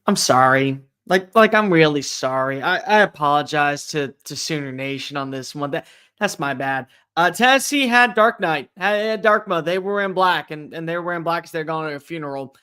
I'm sorry. Like I'm really sorry. I apologize to Sooner Nation on this one. That's my bad. Tennessee had Dark Knight, had dark mode. They were in black, and they were wearing black because they're going to a funeral.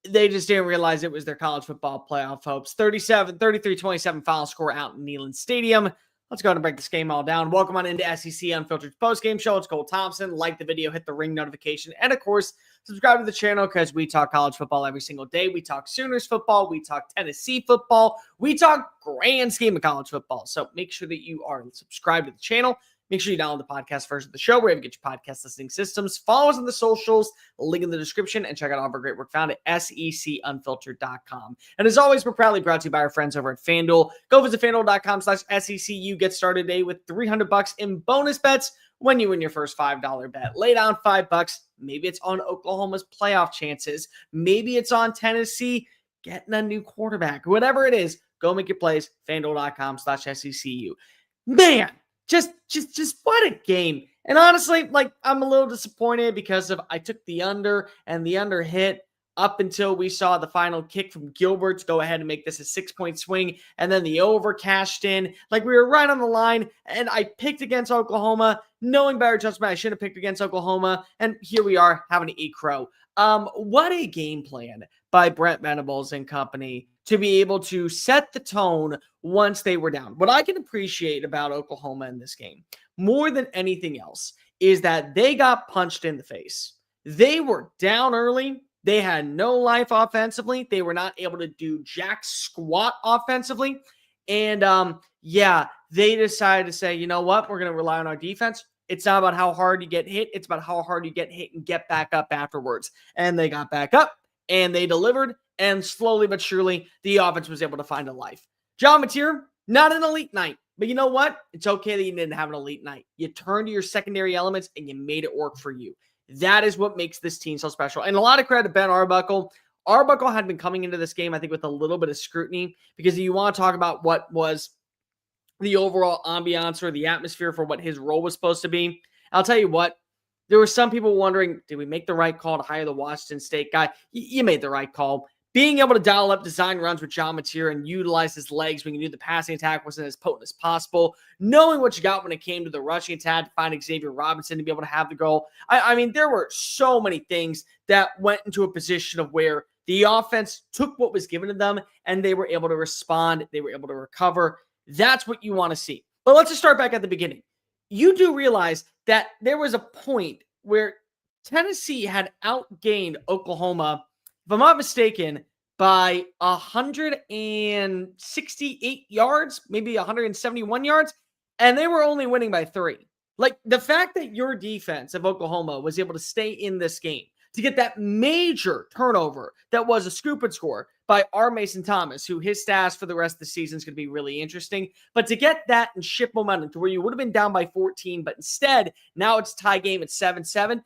They just didn't realize it was their college football playoff hopes. 33-27 final score out in Neyland Stadium. Let's go ahead and break this game all down. Welcome on into SEC Unfiltered post-game show. It's Cole Thompson. Like the video, hit the ring notification, and of course, subscribe to the channel because we talk college football every single day. We talk Sooners football. We talk Tennessee football. We talk grand scheme of college football. So make sure that you are subscribed to the channel. Make sure you download the podcast version of the show wherever you get your podcast listening systems. Follow us on the socials, link in the description, and check out all of our great work found at secunfiltered.com. And as always, we're proudly brought to you by our friends over at FANDUEL. Go visit FANDUEL.com/SECU. Get started today with $300 in bonus bets when you win your first $5 bet. Lay down $5. Maybe it's on Oklahoma's playoff chances. Maybe it's on Tennessee getting a new quarterback. Whatever it is, go make your plays. FANDUEL.com/SECU. Man, just what a game. And honestly, like, I'm a little disappointed because I took the under, and the under hit up until we saw the final kick from Gilbert to go ahead and make this a 6-point swing. And then the over cashed in. Like, we were right on the line, and I picked against Oklahoma, knowing better judgment. I should have picked against Oklahoma. And here we are having to eat crow. What a game plan by Brent Venables and company to be able to set the tone once they were down. What I can appreciate about Oklahoma in this game, more than anything else, is that they got punched in the face. They were down early. They had no life offensively. They were not able to do jack squat offensively. And they decided to say, you know what? We're going to rely on our defense. It's not about how hard you get hit. It's about how hard you get hit and get back up afterwards. And they got back up and they delivered. And slowly but surely, the offense was able to find a life. John Mateer, not an elite night. But you know what? It's okay that you didn't have an elite night. You turned to your secondary elements and you made it work for you. That is what makes this team so special. And a lot of credit to Ben Arbuckle. Arbuckle had been coming into this game, I think, with a little bit of scrutiny, because you want to talk about what was the overall ambiance or the atmosphere for what his role was supposed to be. I'll tell you what, there were some people wondering, did we make the right call to hire the Washington State guy? You made the right call. Being able to dial up design runs with John Mateer and utilize his legs when you knew the passing attack wasn't as potent as possible, knowing what you got when it came to the rushing attack to find Xavier Robinson to be able to have the goal. I mean, there were so many things that went into a position of where the offense took what was given to them and they were able to respond. They were able to recover. That's what you want to see. But let's just start back at the beginning. You do realize that there was a point where Tennessee had outgained Oklahoma, if I'm not mistaken, by 168 yards, maybe 171 yards, and they were only winning by 3. Like, the fact that your defense of Oklahoma was able to stay in this game, to get that major turnover that was a scoop and score by R. Mason Thomas, who his stats for the rest of the season is going to be really interesting. But to get that and shift momentum to where you would have been down by 14, but instead, now it's a tie game at 7-7.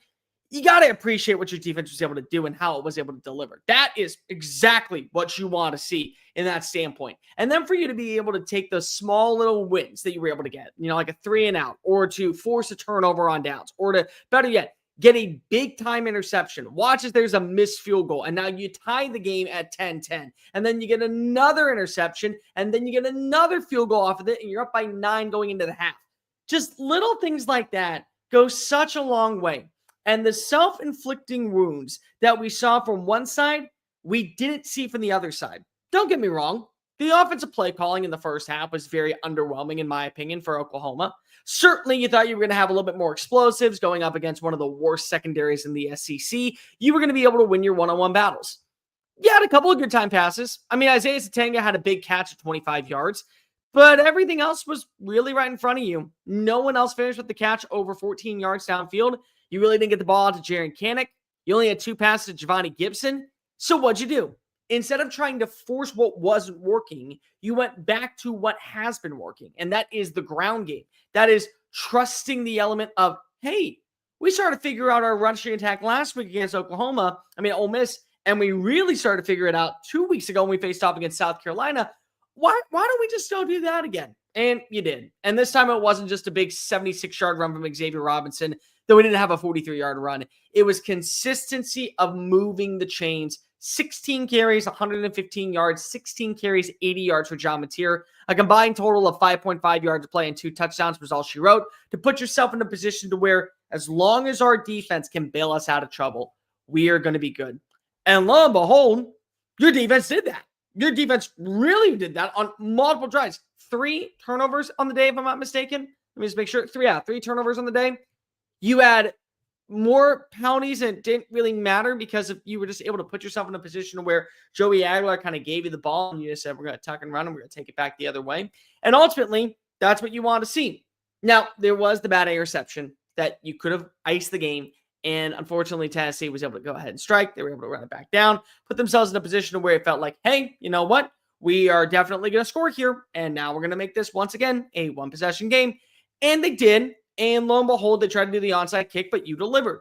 You got to appreciate what your defense was able to do and how it was able to deliver. That is exactly what you want to see in that standpoint. And then for you to be able to take those small little wins that you were able to get, like a 3-and-out, or to force a turnover on downs, or to, better yet, get a big-time interception. Watch as there's a missed field goal, and now you tie the game at 10-10. And then you get another interception, and then you get another field goal off of it, and you're up by 9 going into the half. Just little things like that go such a long way. And the self-inflicting wounds that we saw from one side, we didn't see from the other side. Don't get me wrong. The offensive play calling in the first half was very underwhelming, in my opinion, for Oklahoma. Certainly, you thought you were going to have a little bit more explosives going up against one of the worst secondaries in the SEC. You were going to be able to win your one-on-one battles. You had a couple of good time passes. I mean, Isaiah Satanga had a big catch at 25 yards, but everything else was really right in front of you. No one else finished with the catch over 14 yards downfield. You really didn't get the ball out to Jaren Kanak. You only had 2 passes to Giovanni Gibson. So what'd you do? Instead of trying to force what wasn't working, you went back to what has been working, and that is the ground game. That is trusting the element of, hey, we started to figure out our rushing attack last week against Ole Miss, and we really started to figure it out 2 weeks ago when we faced off against South Carolina. Why don't we just go do that again? And you did. And this time it wasn't just a big 76-yard run from Xavier Robinson, though we didn't have a 43-yard run. It was consistency of moving the chains 16 carries, 115 yards, 16 carries, 80 yards for John Mateer. A combined total of 5.5 yards of play and 2 touchdowns was all she wrote to put yourself in a position to where as long as our defense can bail us out of trouble, we are going to be good. And lo and behold, your defense did that. Your defense really did that on multiple drives. 3 turnovers on the day, if I'm not mistaken. Let me just make sure. 3 turnovers on the day. You had more penalties, and it didn't really matter because you were just able to put yourself in a position where Joey Aguilar kind of gave you the ball and you just said, we're going to tuck and run and we're going to take it back the other way. And ultimately, that's what you want to see. Now, there was the bad interception that you could have iced the game. And unfortunately, Tennessee was able to go ahead and strike. They were able to run it back down, put themselves in a position where it felt like, hey, you know what? We are definitely going to score here. And now we're going to make this once again a 1-possession game. And they did. And lo and behold, they tried to do the onside kick, but you delivered.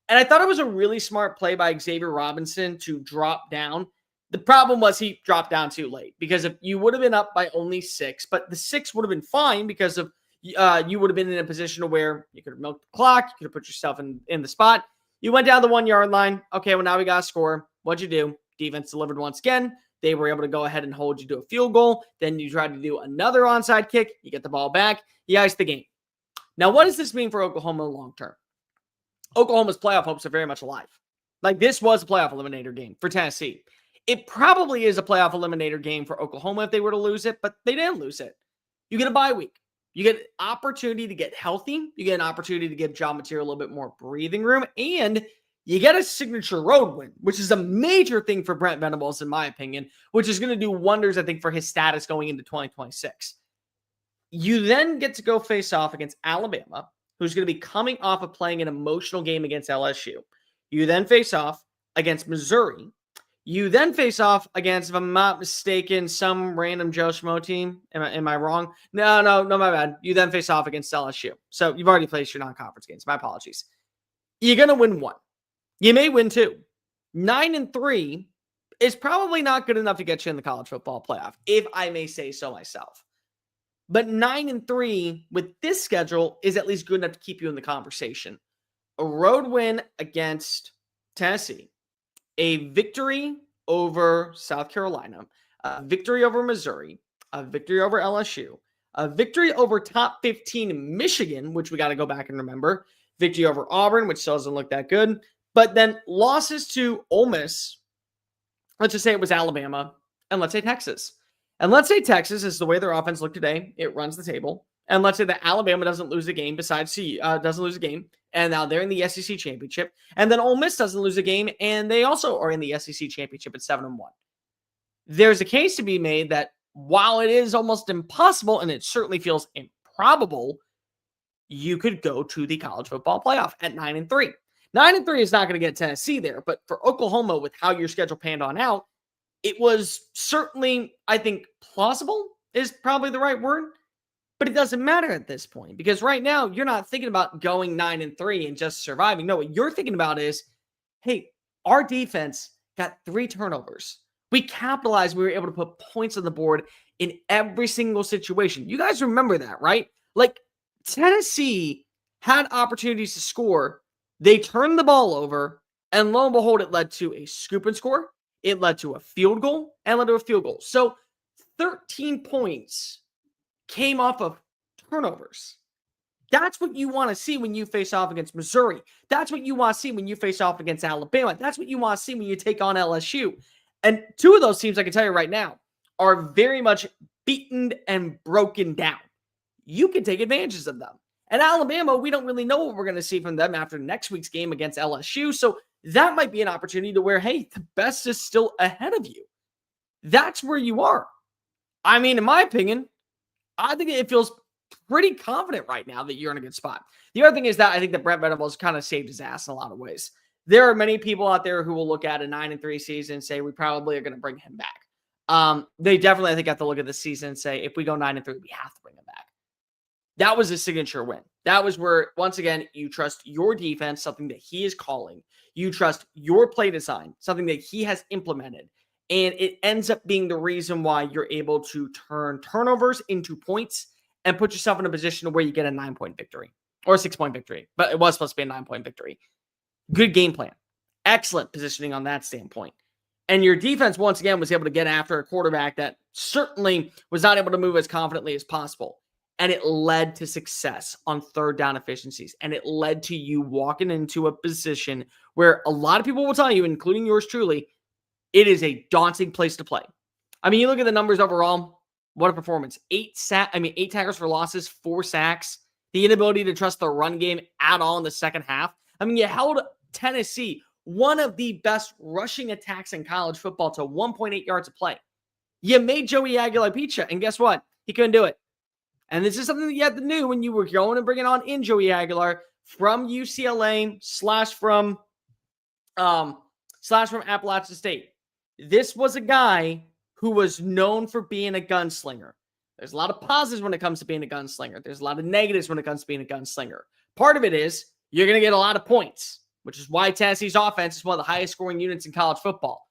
And I thought it was a really smart play by Xavier Robinson to drop down. The problem was he dropped down too late because if you would have been up by only 6, but the 6 would have been fine because of you would have been in a position where you could have milked the clock. You could have put yourself in the spot. You went down the 1-yard line. Okay, well, now we got to score. What'd you do? Defense delivered once again. They were able to go ahead and hold you to a field goal. Then you tried to do another onside kick. You get the ball back. You ice the game. Now, what does this mean for Oklahoma long term? Oklahoma's playoff hopes are very much alive. Like, this was a playoff eliminator game for Tennessee. It probably is a playoff eliminator game for Oklahoma if they were to lose it, but they didn't lose it. You get a bye week. You get an opportunity to get healthy. You get an opportunity to give John Mateer a little bit more breathing room, and you get a signature road win, which is a major thing for Brent Venables, in my opinion, which is going to do wonders, I think, for his status going into 2026. You then get to go face off against Alabama, who's going to be coming off of playing an emotional game against LSU. You then face off against Missouri. You then face off against, if I'm not mistaken, some random Joe Schmo team. Am I wrong? No, my bad. You then face off against LSU. So you've already placed your non-conference games. My apologies. You're going to win 1. You may win 2. 9-3 is probably not good enough to get you in the college football playoff, if I may say so myself. But 9-3 with this schedule is at least good enough to keep you in the conversation. A road win against Tennessee, a victory over South Carolina, a victory over Missouri, a victory over LSU, a victory over top 15 Michigan, which we got to go back and remember, victory over Auburn, which still doesn't look that good, but then losses to Ole Miss. Let's just say it was Alabama, and let's say Texas. And let's say Texas is the way their offense looked today. It runs the table. And let's say that Alabama doesn't lose a game doesn't lose a game. And now they're in the SEC championship. And then Ole Miss doesn't lose a game. And they also are in the SEC championship at 7-1. There's a case to be made that while it is almost impossible, and it certainly feels improbable, you could go to the college football playoff at 9-3. 9-3 is not going to get Tennessee there. But for Oklahoma, with how your schedule panned on out, it was certainly, I think, plausible is probably the right word, but it doesn't matter at this point because right now you're not thinking about going 9-3 and just surviving. No, what you're thinking about is, hey, our defense got 3 turnovers. We capitalized. We were able to put points on the board in every single situation. You guys remember that, right? Like, Tennessee had opportunities to score. They turned the ball over, and lo and behold, it led to a scoop and score. It led to a field goal and led to a field goal. So 13 points came off of turnovers. That's what you want to see when you face off against Missouri. That's what you want to see when you face off against Alabama. That's what you want to see when you take on LSU. And 2 of those teams, I can tell you right now, are very much beaten and broken down. You can take advantages of them. And Alabama, we don't really know what we're going to see from them after next week's game against LSU. So that might be an opportunity to where, hey, the best is still ahead of you. That's where you are. I mean, in my opinion, I think it feels pretty confident right now that you're in a good spot. The other thing is that I think that Brent Venables kind of saved his ass in a lot of ways. There are many people out there who will look at a 9-3 season and say, we probably are going to bring him back. They definitely, I think, have to look at the season and say, if we go 9-3, we have to bring him back. That was a signature win. That was where, once again, you trust your defense, something that he is calling. You trust your play design, something that he has implemented. And it ends up being the reason why you're able to turn turnovers into points and put yourself in a position where you get a 9-point victory or a 6-point victory. But it was supposed to be a 9-point victory. Good game plan. Excellent positioning on that standpoint. And your defense, once again, was able to get after a quarterback that certainly was not able to move as confidently as possible. And it led to success on third down efficiencies. And it led to you walking into a position where a lot of people will tell you, including yours truly, it is a daunting place to play. I mean, you look at the numbers overall, what a performance. 8 tackles for losses, 4 sacks, the inability to trust the run game at all in the second half. I mean, you held Tennessee, one of the best rushing attacks in college football, to 1.8 yards of play. You made Joey Aguilar beat you, and guess what? He couldn't do it. And this is something that you had to do when you were going and bringing on in Joey Aguilar from UCLA from Appalachian State. This was a guy who was known for being a gunslinger. There's a lot of positives when it comes to being a gunslinger. There's a lot of negatives when it comes to being a gunslinger. Part of it is you're going to get a lot of points, which is why Tennessee's offense is one of the highest scoring units in college football.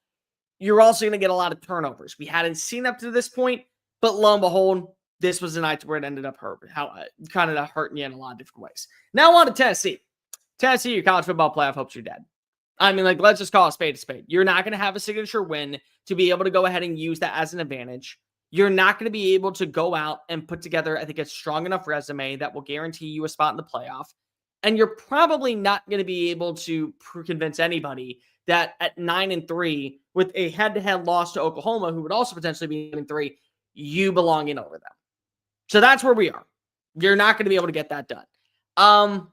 You're also going to get a lot of turnovers. We hadn't seen up to this point, but lo and behold, this was the night where it ended up hurting you in a lot of different ways. Now on to Tennessee. Tennessee, your college football playoff hopes are dead. I mean, let's just call a spade a spade. You're not going to have a signature win to be able to go ahead and use that as an advantage. You're not going to be able to go out and put together, I think, a strong enough resume that will guarantee you a spot in the playoff. And you're probably not going to be able to convince anybody that at 9-3, with a head-to-head loss to Oklahoma, who would also potentially be 9-3, you belong in over them. So that's where we are. You're not going to be able to get that done.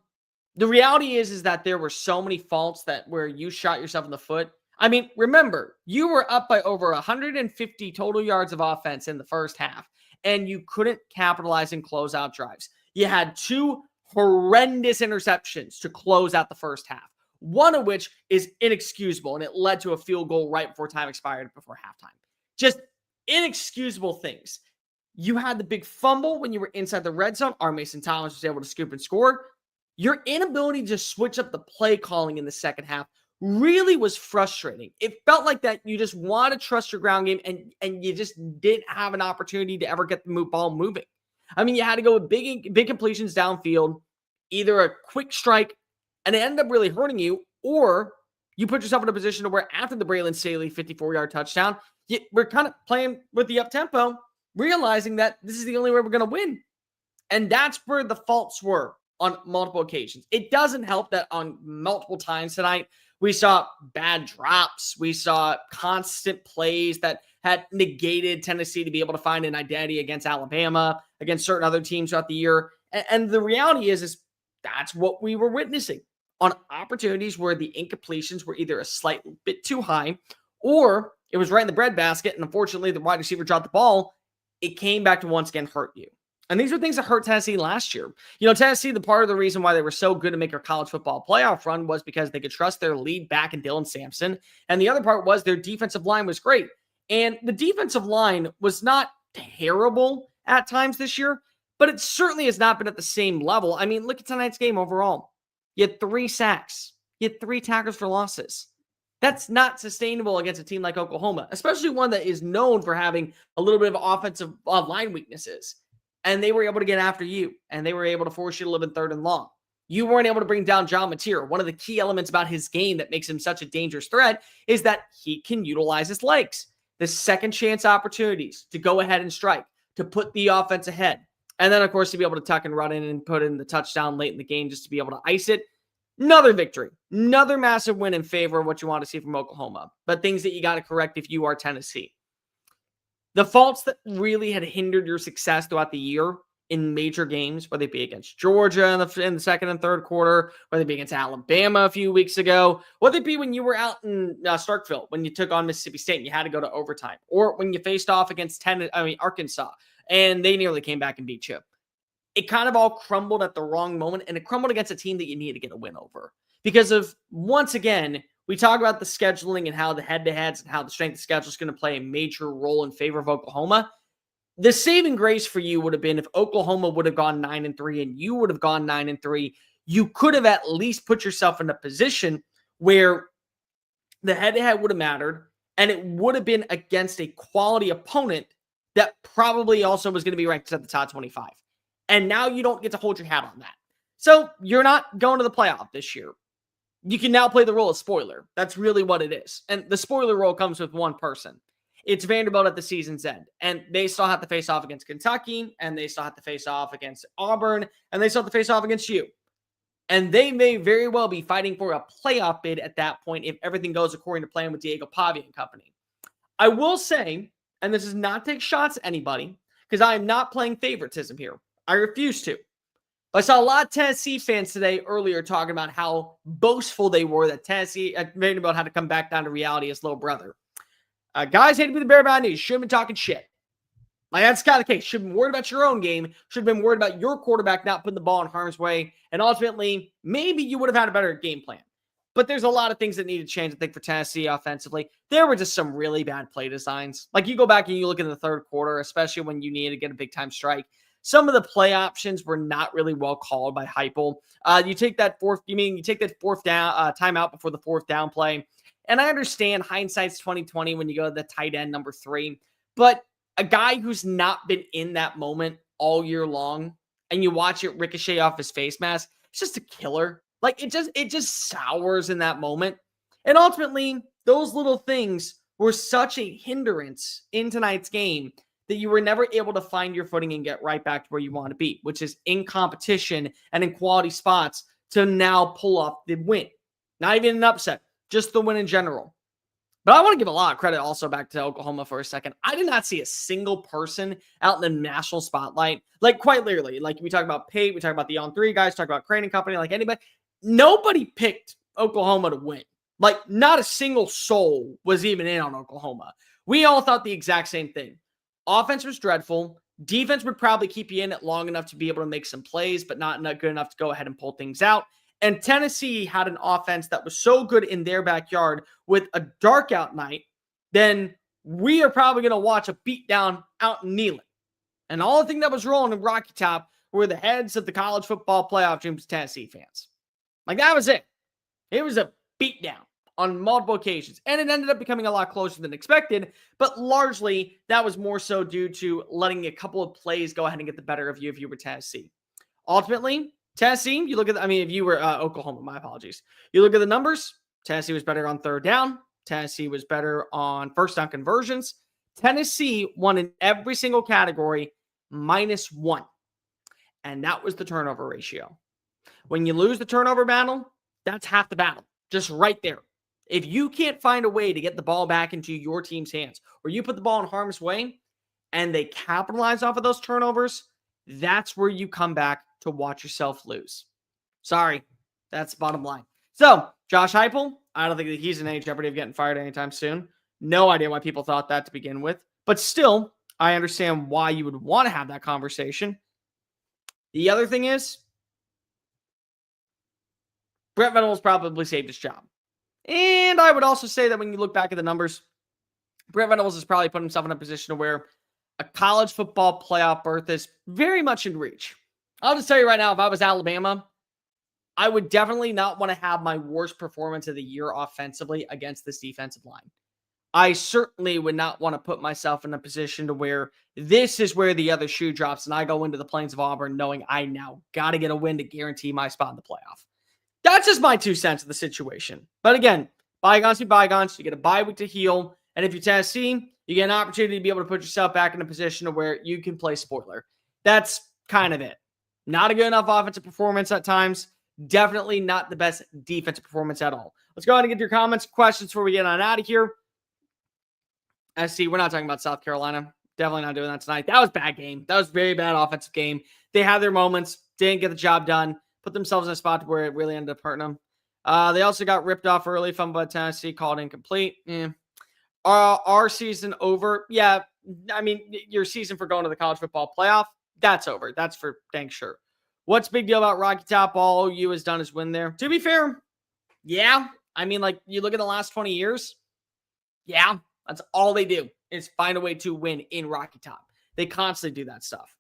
The reality is that there were so many faults where you shot yourself in the foot. I mean, remember, you were up by over 150 total yards of offense in the first half, and you couldn't capitalize and close out drives. You had 2 horrendous interceptions to close out the first half, one of which is inexcusable, and it led to a field goal right before time expired before halftime. Just inexcusable things. You had the big fumble when you were inside the red zone. R. Mason Thomas was able to scoop and score. Your inability to switch up the play calling in the second half really was frustrating. It felt like that you just want to trust your ground game, and you just didn't have an opportunity to ever get the ball moving. I mean, you had to go with big completions downfield, either a quick strike, and it ended up really hurting you, or you put yourself in a position to where after the Braylon Staley 54-yard touchdown, we're kind of playing with the up-tempo, realizing that this is the only way we're going to win. And that's where the faults were on multiple occasions. It doesn't help that on multiple times tonight, we saw bad drops. We saw constant plays that had negated Tennessee to be able to find an identity against Alabama, against certain other teams throughout the year. And the reality is that's what we were witnessing on opportunities where the incompletions were either a slight bit too high, or it was right in the breadbasket, and unfortunately the wide receiver dropped the ball. It came back to once again hurt you. And these were things that hurt Tennessee last year. You know, Tennessee, the part of the reason why they were so good to make their college football playoff run was because they could trust their lead back in Dylan Sampson. And the other part was their defensive line was great. And the defensive line was not terrible at times this year, but it certainly has not been at the same level. I mean, look at tonight's game overall. You had 3 sacks. You had 3 tackles for losses. That's not sustainable against a team like Oklahoma, especially one that is known for having a little bit of offensive line weaknesses. And they were able to get after you, and they were able to force you to live in 3rd and long. You weren't able to bring down John Mateer. One of the key elements about his game that makes him such a dangerous threat is that he can utilize his legs. The second chance opportunities to go ahead and strike, to put the offense ahead. And then, of course, to be able to tuck and run in and put in the touchdown late in the game just to be able to ice it. Another victory. Another massive win in favor of what you want to see from Oklahoma. But things that you got to correct if you are Tennessee. The faults that really had hindered your success throughout the year in major games, whether it be against Georgia in the second and third quarter, whether it be against Alabama a few weeks ago, whether it be when you were out in Starkville, when you took on Mississippi State and you had to go to overtime, or when you faced off against Arkansas and they nearly came back and beat you. It kind of all crumbled at the wrong moment, and it crumbled against a team that you needed to get a win over. Because of, once again, we talk about the scheduling and how the head-to-heads and how the strength of schedule is going to play a major role in favor of Oklahoma. The saving grace for you would have been if Oklahoma would have gone 9-3 and you would have gone 9-3, you could have at least put yourself in a position where the head-to-head would have mattered, and it would have been against a quality opponent that probably also was going to be ranked at the top 25. And now you don't get to hold your hat on that. So you're not going to the playoff this year. You can now play the role of spoiler. That's really what it is. And the spoiler role comes with one person. It's Vanderbilt at the season's end. And they still have to face off against Kentucky, and they still have to face off against Auburn, and they still have to face off against you. And they may very well be fighting for a playoff bid at that point if everything goes according to plan with Diego Pavia and company. I will say, and this is not to take shots at anybody, because I am not playing favoritism here. I refuse to. I saw a lot of Tennessee fans today earlier talking about how boastful they were that Tennessee Vanderbilt had to come back down to reality as little brother. Guys, hate to be the bearer of bad news. Should have been talking shit. Like, that's kind of the case. Should have been worried about your own game. Should have been worried about your quarterback not putting the ball in harm's way. And ultimately, maybe you would have had a better game plan. But there's a lot of things that need to change, I think, for Tennessee offensively. There were just some really bad play designs. Like, you go back and you look at the third quarter, especially when you needed to get a big-time strike. Some of the play options were not really well called by Heupel. You take that fourth down timeout before the fourth down play. And I understand hindsight's 2020 when you go to the tight end number 3. But a guy who's not been in that moment all year long, and you watch it ricochet off his face mask, it's just a killer. Like, it just sours in that moment. And ultimately, those little things were such a hindrance in tonight's game that you were never able to find your footing and get right back to where you want to be, which is in competition and in quality spots to now pull off the win. Not even an upset, just the win in general. But I want to give a lot of credit also back to Oklahoma for a second. I did not see a single person out in the national spotlight. Like, quite literally, like we talk about Pate, we talk about the On3 guys, talk about Crane and company, like anybody. Nobody picked Oklahoma to win. Like, not a single soul was even in on Oklahoma. We all thought the exact same thing. Offense was dreadful. Defense would probably keep you in it long enough to be able to make some plays, but not good enough to go ahead and pull things out. And Tennessee had an offense that was so good in their backyard with a dark out night, then we are probably going to watch a beatdown out in Neyland. And all the thing that was rolling in Rocky Top were the heads of the college football playoff teams, Tennessee fans. Like, that was it. It was a beatdown on multiple occasions. And it ended up becoming a lot closer than expected, but largely that was more so due to letting a couple of plays go ahead and get the better of you if you were Tennessee. Ultimately, Tennessee, you look at, if you were Oklahoma, my apologies. You look at the numbers, Tennessee was better on third down. Tennessee was better on first down conversions. Tennessee won in every single category -1. And that was the turnover ratio. When you lose the turnover battle, that's half the battle. Just right there. If you can't find a way to get the ball back into your team's hands, or you put the ball in harm's way and they capitalize off of those turnovers, that's where you come back to watch yourself lose. Sorry, that's the bottom line. So, Josh Heupel, I don't think that he's in any jeopardy of getting fired anytime soon. No idea why people thought that to begin with. But still, I understand why you would want to have that conversation. The other thing is, Brent Venables probably saved his job. And I would also say that when you look back at the numbers, Brent Venables has probably put himself in a position where a college football playoff berth is very much in reach. I'll just tell you right now, if I was Alabama, I would definitely not want to have my worst performance of the year offensively against this defensive line. I certainly would not want to put myself in a position to where this is where the other shoe drops and I go into the Plains of Auburn knowing I now got to get a win to guarantee my spot in the playoff. That's just my 2 cents of the situation. But again, bygones be bygones. You get a bye week to heal. And if you're Tennessee, you get an opportunity to be able to put yourself back in a position to where you can play spoiler. That's kind of it. Not a good enough offensive performance at times. Definitely not the best defensive performance at all. Let's go ahead and get your comments, questions before we get on out of here. SC, we're not talking about South Carolina. Definitely not doing that tonight. That was a bad game. That was a very bad offensive game. They had their moments. Didn't get the job done. Put themselves in a spot where it really ended up hurting them. They also got ripped off early from Tennessee, called incomplete. Our season over? Yeah, your season for going to the college football playoff, that's over. That's for dang sure. What's big deal about Rocky Top? All OU has done is win there. To be fair, yeah. You look at the last 20 years, yeah, that's all they do is find a way to win in Rocky Top. They constantly do that stuff.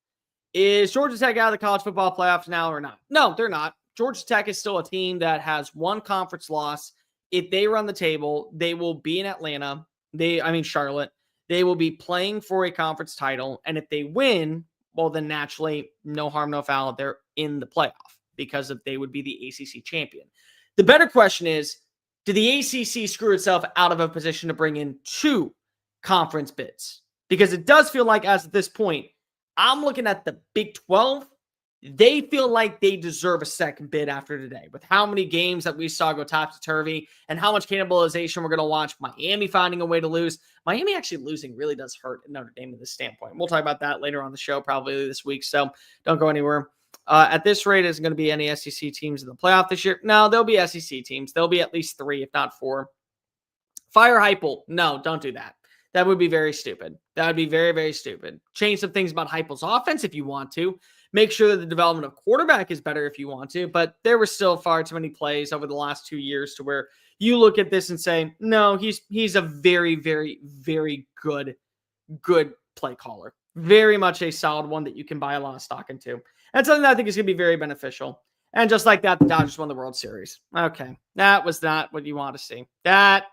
Is Georgia Tech out of the college football playoffs now or not? No, they're not. Georgia Tech is still a team that has one conference loss. If they run the table, they will be in Atlanta. Charlotte. They will be playing for a conference title. And if they win, well, then naturally, no harm, no foul. They're in the playoff because they would be the ACC champion. The better question is, did the ACC screw itself out of a position to bring in 2 conference bids? Because it does feel like, as at this point, I'm looking at the Big 12. They feel like they deserve a second bid after today, with how many games that we saw go topsy-turvy and how much cannibalization we're going to watch. Miami finding a way to lose. Miami actually losing really does hurt Notre Dame at this standpoint. We'll talk about that later on the show, probably this week, so don't go anywhere. At this rate, isn't going to be any SEC teams in the playoff this year. No, there'll be SEC teams. There'll be at least 3, if not 4. Fire Heupel. No, don't do that. That would be very stupid. That would be very, very stupid. Change some things about Heupel's offense if you want to. Make sure that the development of quarterback is better if you want to. But there were still far too many plays over the last 2 years to where you look at this and say, no, he's a very, very, very good play caller. Very much a solid one that you can buy a lot of stock into. And something that I think is going to be very beneficial. And just like that, the Dodgers won the World Series. Okay. That was not what you want to see. That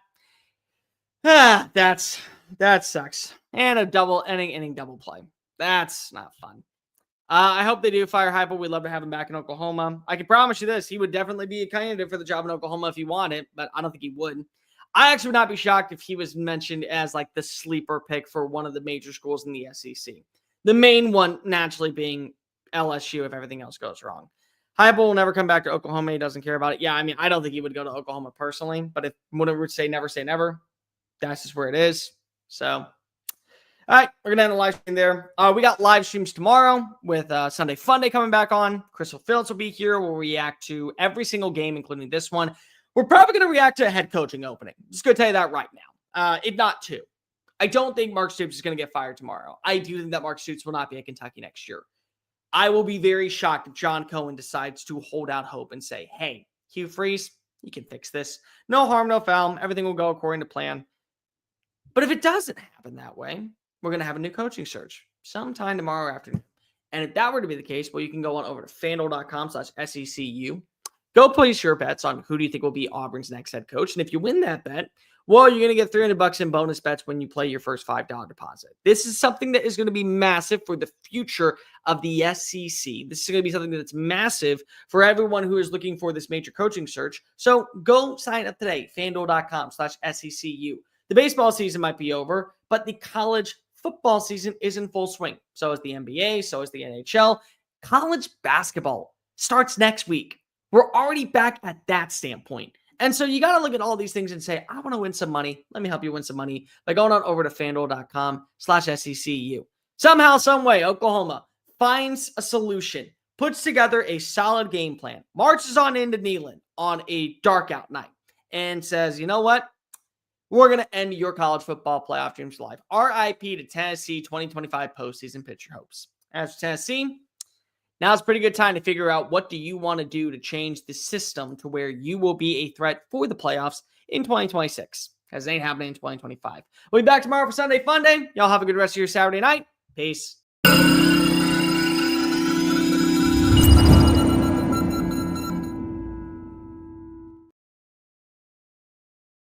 sucks. And a double inning double play. That's not fun. I hope they do fire Heupel. We'd love to have him back in Oklahoma. I can promise you this. He would definitely be a candidate for the job in Oklahoma if he wanted, but I don't think he would. I actually would not be shocked if he was mentioned as like the sleeper pick for one of the major schools in the SEC. The main one naturally being LSU if everything else goes wrong. Heupel will never come back to Oklahoma. He doesn't care about it. Yeah, I mean, I don't think he would go to Oklahoma personally, but if one would say never, that's just where it is. So, all right, we're going to end the live stream there. We got live streams tomorrow with Sunday Funday coming back on. Crystal Phillips will be here. We'll react to every single game, including this one. We're probably going to react to a head coaching opening. Just going to tell you that right now. If not 2. I don't think Mark Stoops is going to get fired tomorrow. I do think that Mark Stoops will not be at Kentucky next year. I will be very shocked if John Cohen decides to hold out hope and say, hey, Hugh Freeze, you can fix this. No harm, no foul. Everything will go according to plan. But if it doesn't happen that way, we're going to have a new coaching search sometime tomorrow afternoon. And if that were to be the case, well, you can go on over to FANDUEL.com/SECU. Go place your bets on who do you think will be Auburn's next head coach. And if you win that bet, well, you're going to get $300 in bonus bets when you play your first $5 deposit. This is something that is going to be massive for the future of the SEC. This is going to be something that's massive for everyone who is looking for this major coaching search. So go sign up today, FANDUEL.com/SECU. The baseball season might be over, but the college football season is in full swing. So is the NBA, so is the NHL. College basketball starts next week. We're already back at that standpoint. And so you got to look at all these things and say, I want to win some money. Let me help you win some money by going on over to FANDUEL.com/SECU. Somehow, some way, Oklahoma finds a solution, puts together a solid game plan, marches on into Neyland on a dark out night, and says, you know what? We're going to end your college football playoff dreams live. RIP to Tennessee 2025 postseason pitcher hopes. As for Tennessee, now's a pretty good time to figure out what do you want to do to change the system to where you will be a threat for the playoffs in 2026, because it ain't happening in 2025. We'll be back tomorrow for Sunday Fun Day. Y'all have a good rest of your Saturday night. Peace.